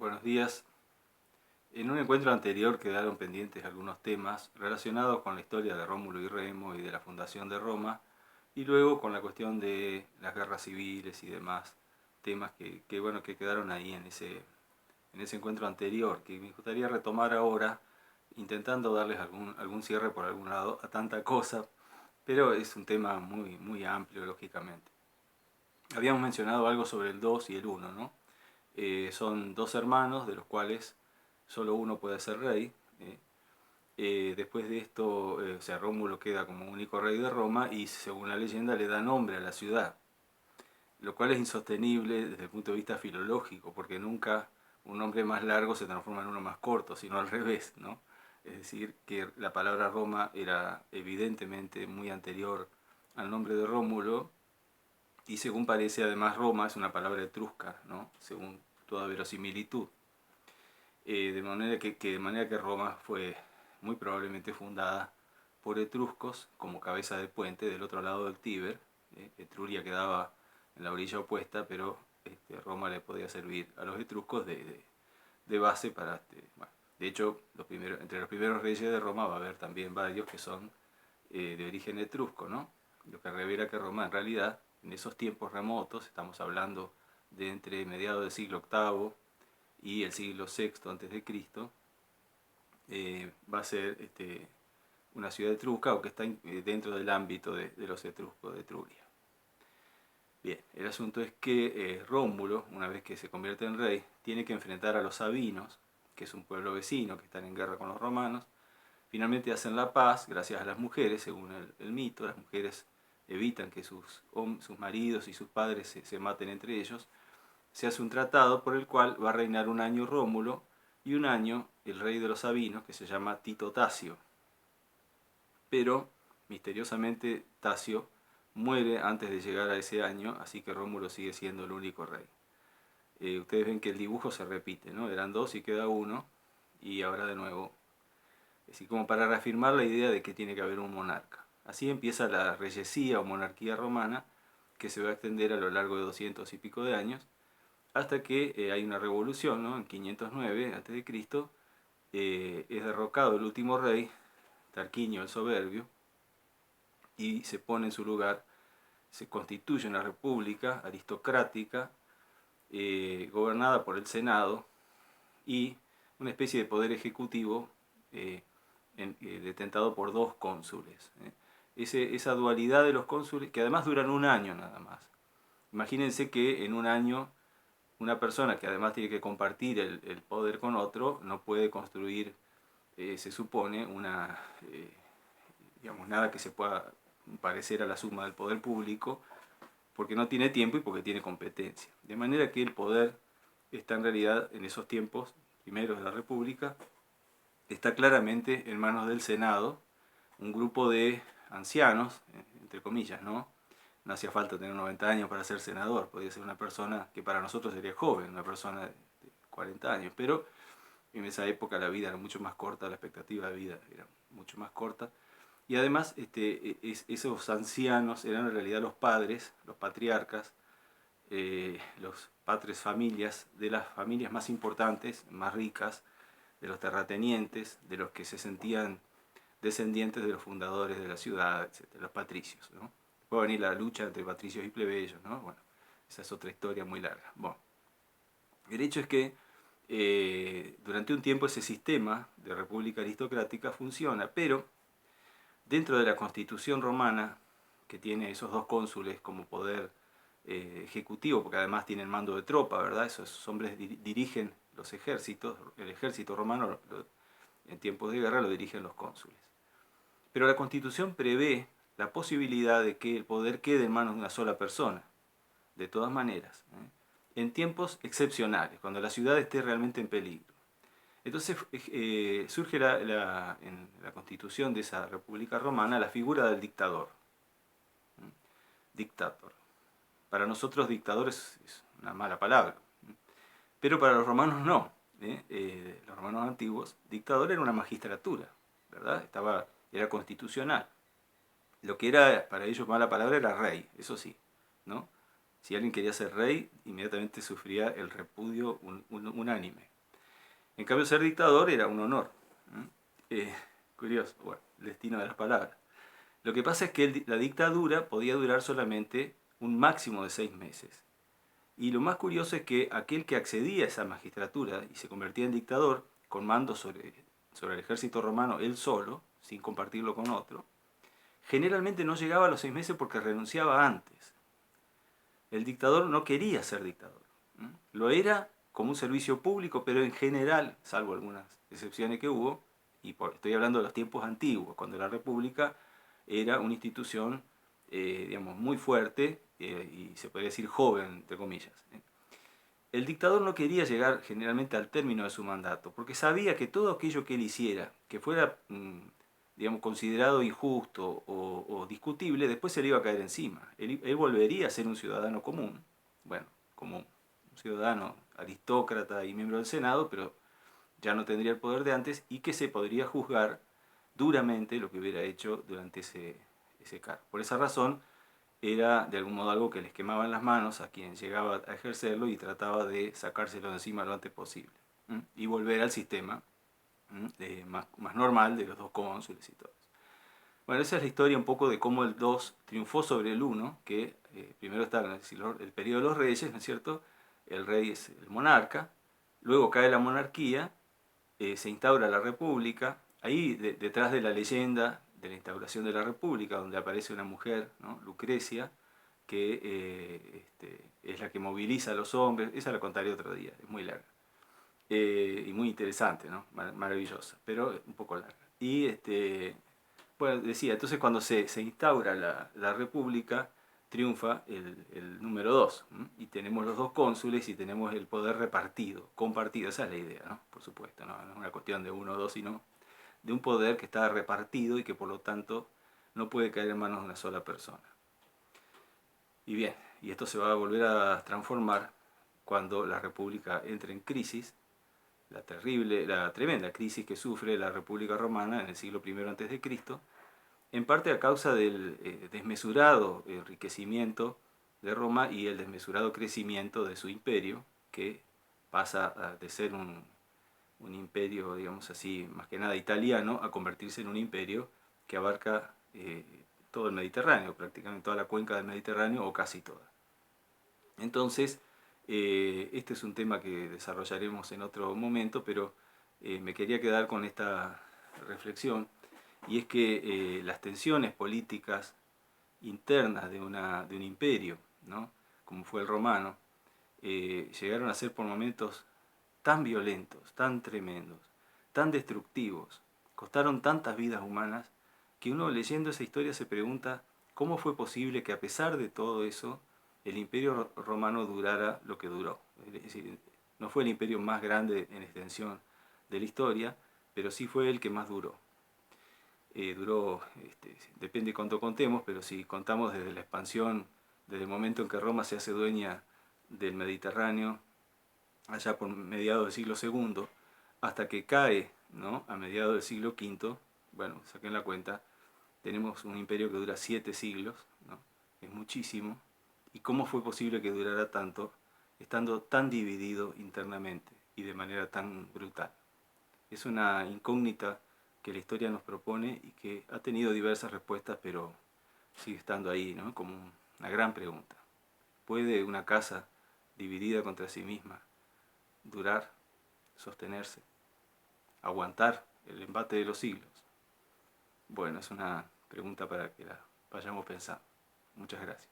Buenos días. En un encuentro anterior quedaron pendientes algunos temas relacionados con la historia de Rómulo y Remo y de la fundación de Roma, y luego con la cuestión de las guerras civiles y demás temas que quedaron ahí en ese encuentro anterior, que me gustaría retomar ahora, intentando darles algún cierre por algún lado a tanta cosa, pero es un tema muy amplio, lógicamente. Habíamos mencionado algo sobre el 2 y el 1, ¿no? Son dos hermanos, de los cuales solo uno puede ser rey. Después de esto, o sea, Rómulo queda como único rey de Roma y según la leyenda le da nombre a la ciudad, lo cual es insostenible desde el punto de vista filológico, porque nunca un nombre más largo se transforma en uno más corto, sino al revés, ¿no? Es decir, que la palabra Roma era evidentemente muy anterior al nombre de Rómulo, y según parece, además, Roma es una palabra etrusca, ¿no? Según toda verosimilitud. De manera que Roma fue muy probablemente fundada por etruscos como cabeza de puente del otro lado del Tíber. Etruria quedaba en la orilla opuesta, pero Roma le podía servir a los etruscos de base para... bueno, de hecho, entre los primeros reyes de Roma va a haber también varios que son de origen etrusco, ¿no? Lo que revela que Roma en realidad, en esos tiempos remotos, estamos hablando de entre mediados del siglo VIII y el siglo VI antes de Cristo, va a ser una ciudad etrusca o que está dentro del ámbito de los etruscos de Etruria. Bien, el asunto es que Rómulo, una vez que se convierte en rey, tiene que enfrentar a los sabinos, que es un pueblo vecino que están en guerra con los romanos. Finalmente hacen la paz gracias a las mujeres, según el mito. Las mujeres evitan que sus maridos y sus padres se maten entre ellos. Se hace un tratado por el cual va a reinar un año Rómulo y un año el rey de los sabinos, que se llama Tito Tasio. Pero misteriosamente Tasio muere antes de llegar a ese año, así que Rómulo sigue siendo el único rey. Ustedes ven que el dibujo se repite, ¿no? Eran dos y queda uno, y ahora de nuevo, así como para reafirmar la idea de que tiene que haber un monarca. Así empieza la reyesía o monarquía romana, que se va a extender a lo largo de 200 y pico de años, hasta que hay una revolución, ¿no? En 509 a.C., es derrocado el último rey, Tarquinio el Soberbio, y se pone en su lugar, se constituye una república aristocrática, gobernada por el Senado, y una especie de poder ejecutivo detentado por dos cónsules. Esa dualidad de los cónsules, que además duran un año nada más. Imagínense que en un año una persona que además tiene que compartir el poder con otro no puede construir, se supone, nada que se pueda parecer a la suma del poder público, porque no tiene tiempo y porque tiene competencia. De manera que el poder está en realidad en esos tiempos primeros de la República, está claramente en manos del Senado, un grupo de ancianos, entre comillas, ¿no? No hacía falta tener 90 años para ser senador, podía ser una persona que para nosotros sería joven, una persona de 40 años, pero en esa época la vida era mucho más corta, la expectativa de vida era mucho más corta, y además esos ancianos eran en realidad los padres, los patriarcas, los patres familias, de las familias más importantes, más ricas, de los terratenientes, de los que se sentían descendientes de los fundadores de la ciudad, etc., los patricios, ¿no? Después va a venir la lucha entre patricios y plebeyos, ¿no? Bueno, esa es otra historia muy larga. Bueno, el hecho es que durante un tiempo ese sistema de república aristocrática funciona, pero dentro de la constitución romana, que tiene esos dos cónsules como poder ejecutivo, porque además tienen mando de tropa, ¿verdad? Esos hombres dirigen los ejércitos, el ejército romano en tiempos de guerra lo dirigen los cónsules. Pero la Constitución prevé la posibilidad de que el poder quede en manos de una sola persona, de todas maneras, en tiempos excepcionales, cuando la ciudad esté realmente en peligro. Entonces surge en la Constitución de esa República Romana la figura del dictador. Dictator. Para nosotros dictador es una mala palabra, pero para los romanos no. Los romanos antiguos, dictador era una magistratura, ¿verdad? Era constitucional. Lo que era para ellos mala palabra era rey, eso sí, ¿no? Si alguien quería ser rey, inmediatamente sufría el repudio unánime. En cambio, ser dictador era un honor. ¿Mm? Curioso, bueno, el destino de las palabras. Lo que pasa es que la dictadura podía durar solamente un máximo de 6 meses. Y lo más curioso es que aquel que accedía a esa magistratura y se convertía en dictador, con mando sobre el ejército romano él solo, sin compartirlo con otro, generalmente no llegaba a los 6 meses porque renunciaba antes. El dictador no quería ser dictador. Lo era como un servicio público, pero en general, salvo algunas excepciones que hubo, y estoy hablando de los tiempos antiguos, cuando la República era una institución, digamos, muy fuerte y se podría decir joven, entre comillas. El dictador no quería llegar generalmente al término de su mandato, porque sabía que todo aquello que él hiciera, que fuera, digamos, considerado injusto o discutible, después se le iba a caer encima. Él volvería a ser un ciudadano común, bueno, como un ciudadano aristócrata y miembro del Senado, pero ya no tendría el poder de antes y que se podría juzgar duramente lo que hubiera hecho durante ese cargo. Por esa razón, era de algún modo algo que les quemaba en las manos a quien llegaba a ejercerlo y trataba de sacárselo de encima lo antes posible. Y volver al sistema más normal de los dos cónsules y todo eso. Bueno, esa es la historia un poco de cómo el 2 triunfó sobre el 1, que primero está el periodo de los reyes, ¿no es cierto? El rey es el monarca, luego cae la monarquía, se instaura la república, ahí detrás de la leyenda de la instauración de la república, donde aparece una mujer, ¿no? Lucrecia, que es la que moviliza a los hombres, esa la contaré otro día, es muy larga. Y muy interesante, ¿no? Maravillosa, pero un poco larga. Y bueno, decía, entonces cuando se instaura la república, triunfa el número 2, y tenemos los dos cónsules y tenemos el poder repartido, compartido, esa es la idea, ¿no? Por supuesto, no es una cuestión de uno o dos, sino de un poder que está repartido y que por lo tanto no puede caer en manos de una sola persona. Y bien, y esto se va a volver a transformar cuando la república entre en crisis, la tremenda crisis que sufre la República Romana en el siglo I a.C., en parte a causa del desmesurado enriquecimiento de Roma y el desmesurado crecimiento de su imperio, que pasa de ser un imperio, digamos así, más que nada italiano, a convertirse en un imperio que abarca todo el Mediterráneo, prácticamente toda la cuenca del Mediterráneo o casi toda. Entonces, este es un tema que desarrollaremos en otro momento, pero me quería quedar con esta reflexión, y es que las tensiones políticas internas de un imperio, ¿no? Como fue el romano, llegaron a ser por momentos tan violentos, tan tremendos, tan destructivos, costaron tantas vidas humanas, que uno leyendo esa historia se pregunta cómo fue posible que a pesar de todo eso, el imperio romano durara lo que duró. Es decir, no fue el imperio más grande en extensión de la historia, pero sí fue el que más duró. Duró, depende de cuánto contemos, pero si contamos desde la expansión, desde el momento en que Roma se hace dueña del Mediterráneo, allá por mediados del siglo II, hasta que cae, ¿no? A mediados del siglo V, bueno, saquen la cuenta, tenemos un imperio que dura 7 siglos, ¿no? Es muchísimo. ¿Y cómo fue posible que durara tanto, estando tan dividido internamente y de manera tan brutal? Es una incógnita que la historia nos propone y que ha tenido diversas respuestas, pero sigue estando ahí, ¿no? Como una gran pregunta. ¿Puede una casa dividida contra sí misma durar, sostenerse, aguantar el embate de los siglos? Bueno, es una pregunta para que la vayamos pensando. Muchas gracias.